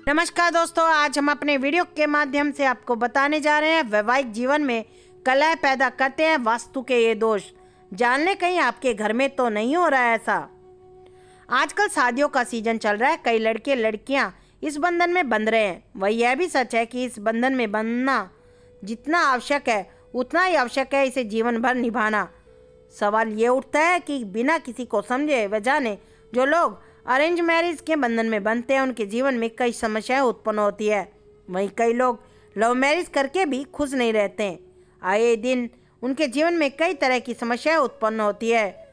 नमस्कार दोस्तों, आज हम अपने वीडियो के माध्यम से आपको बताने जा रहे हैं वैवाहिक जीवन में कलह पैदा करते हैं वास्तु के ये दोष। जान लें कहीं आपके घर में तो नहीं हो रहा है ऐसा। आजकल शादियों का सीजन चल रहा है, कई लड़के लड़कियां इस बंधन में बंध रहे हैं। वही यह भी सच है कि इस बंधन में बंधना जितना आवश्यक है उतना ही आवश्यक है इसे जीवन भर निभाना। सवाल ये उठता है कि बिना किसी को समझे व जाने जो लोग अरेंज मैरिज के बंधन में बनते हैं उनके जीवन में कई समस्याएं उत्पन्न होती है। वहीं कई लोग लव मैरिज करके भी खुश नहीं रहते हैं। आए दिन उनके जीवन में कई तरह की समस्याएं उत्पन्न होती है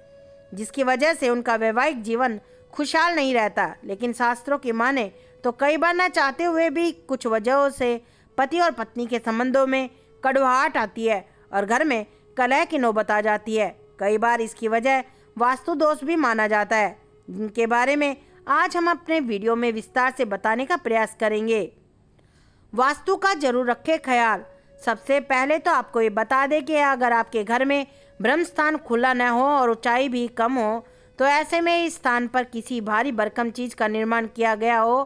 जिसकी वजह से उनका वैवाहिक जीवन खुशहाल नहीं रहता। लेकिन शास्त्रों की माने तो कई बार न चाहते हुए भी कुछ वजहों से पति और पत्नी के संबंधों में कड़वाहट आती है और घर में कलह की नौबत आ जाती है। कई बार इसकी वजह वास्तु दोष भी माना जाता है, जिनके बारे में आज हम अपने वीडियो में विस्तार से बताने का प्रयास करेंगे। वास्तु का जरूर रखें ख्याल। सबसे पहले तो आपको ये बता दें कि अगर आपके घर में ब्रह्म स्थान खुला न हो और ऊंचाई भी कम हो तो ऐसे में इस स्थान पर किसी भारी भरकम चीज का निर्माण किया गया हो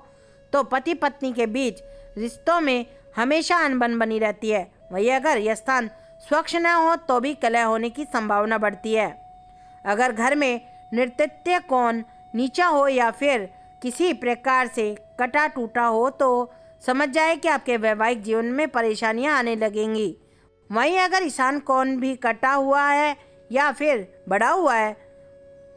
तो पति पत्नी के बीच रिश्तों में हमेशा अनबन बनी रहती है। वही अगर यह स्थान स्वच्छ न हो तो भी कलह होने की संभावना बढ़ती है। अगर घर में नृत्य कोण नीचा हो या फिर किसी प्रकार से कटा टूटा हो तो समझ जाए कि आपके वैवाहिक जीवन में परेशानियां आने लगेंगी। वहीं अगर ईशान कोण भी कटा हुआ है या फिर बढ़ा हुआ है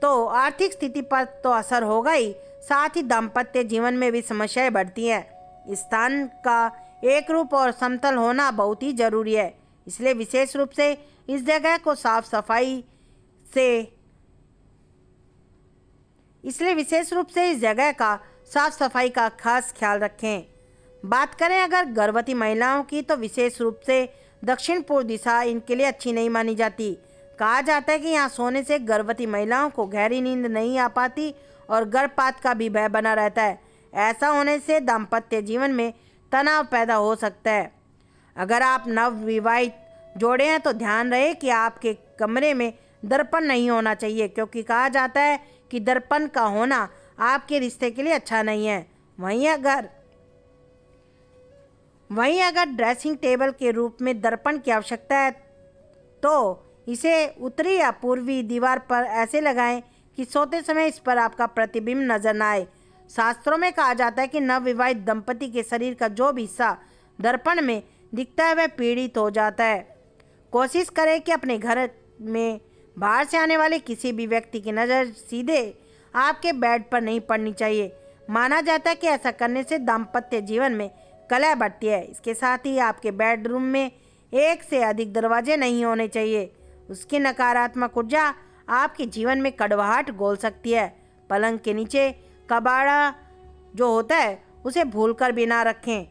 तो आर्थिक स्थिति पर तो असर होगा ही, साथ ही दाम्पत्य जीवन में भी समस्याएं बढ़ती हैं। इस स्थान का एक रूप और समतल होना बहुत ही जरूरी है, इसलिए विशेष रूप से इस जगह को साफ सफाई से इस जगह का साफ सफाई का खास ख्याल रखें। बात करें अगर गर्भवती महिलाओं की तो विशेष रूप से दक्षिण पूर्व दिशा इनके लिए अच्छी नहीं मानी जाती। कहा जाता है कि यहाँ सोने से गर्भवती महिलाओं को गहरी नींद नहीं आ पाती और गर्भपात का भी भय बना रहता है। ऐसा होने से दाम्पत्य जीवन में तनाव पैदा हो सकता है। अगर आप नवविवाहित जोड़े हैं तो ध्यान रहे कि आपके कमरे में दर्पण नहीं होना चाहिए, क्योंकि कहा जाता है कि दर्पण का होना आपके रिश्ते के लिए अच्छा नहीं है। वहीं अगर ड्रेसिंग टेबल के रूप में दर्पण की आवश्यकता है तो इसे उत्तरी या पूर्वी दीवार पर ऐसे लगाएं कि सोते समय इस पर आपका प्रतिबिंब नजर न आए। शास्त्रों में कहा जाता है कि नवविवाहित दंपति के शरीर का जो भी हिस्सा दर्पण में दिखता है वह पीड़ित हो जाता है। कोशिश करें कि अपने घर में बाहर से आने वाले किसी भी व्यक्ति की नज़र सीधे आपके बेड पर नहीं पड़नी चाहिए। माना जाता है कि ऐसा करने से दाम्पत्य जीवन में कलह बढ़ती है। इसके साथ ही आपके बेडरूम में एक से अधिक दरवाजे नहीं होने चाहिए। उसकी नकारात्मक ऊर्जा आपके जीवन में कड़वाहट घोल सकती है। पलंग के नीचे कबाड़ा जो होता है उसे भूलकर भी ना रखें।